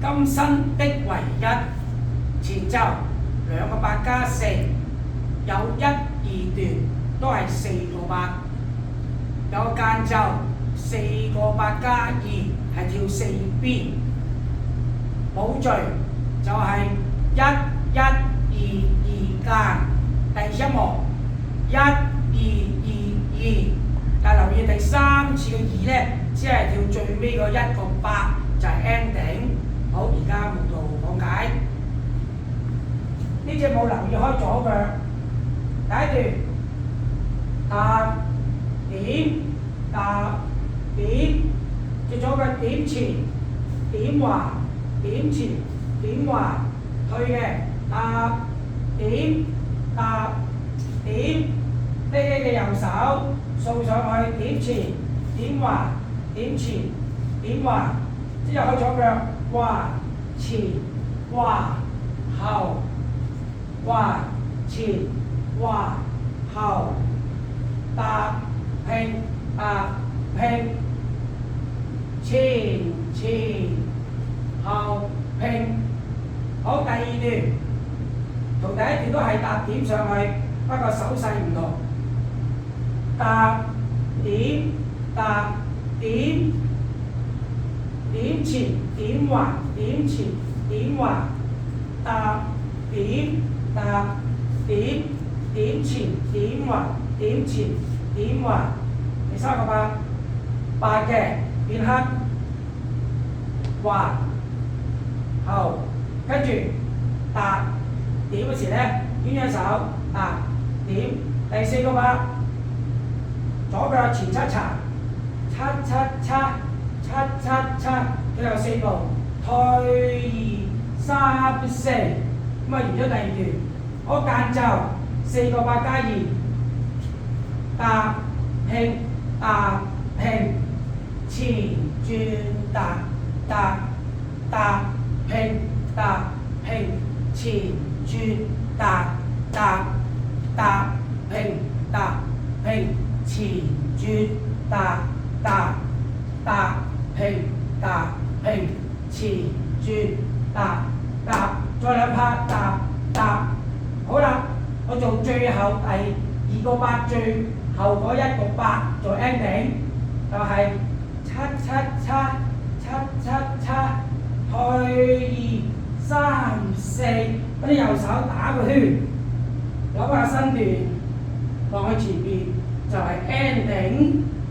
今生的唯一。前奏2個8加4，有1、2段都係4個8，有個間奏4個8加2係跳4邊，補序就係1、1、2、2間，第2音樂1、2、2、2，但係留意第3次嘅2咧，只係跳最尾個1個8，就係 ending。好，而家舞蹈講解。呢隻舞留意開左腳，第一段踏點踏點，隻左腳點前點橫點前點橫，退嘅踏點踏點，呢嘅右手掃上去點前點橫點前點橫，之後開左腳橫前橫後。橫前橫後，踏拼踏拼，前後拼。好，第2段同第1段都係踏點上去，不過手勢唔同。踏點踏點，點前點橫點前點橫，踏點。踏點點前點橫點前點橫，第3個8嘅變黑橫後，跟住踏點嗰時咧，圈一手踏點。第4個8，左腳前七查七，佢有4步，退2、3、4。咁啊，完咗第2段，我間奏4個8加2，踏拼踏拼，前轉踏拼踏拼，前轉踏拼踏拼，前轉踏拼踏拼，前轉踏。再2拍踏，好啦，我做最後第2個8，最後嗰1個8做 ending， 就係七，退2、3、4，嗰啲右手打個圈，攞下身段落去前邊，就係 ending。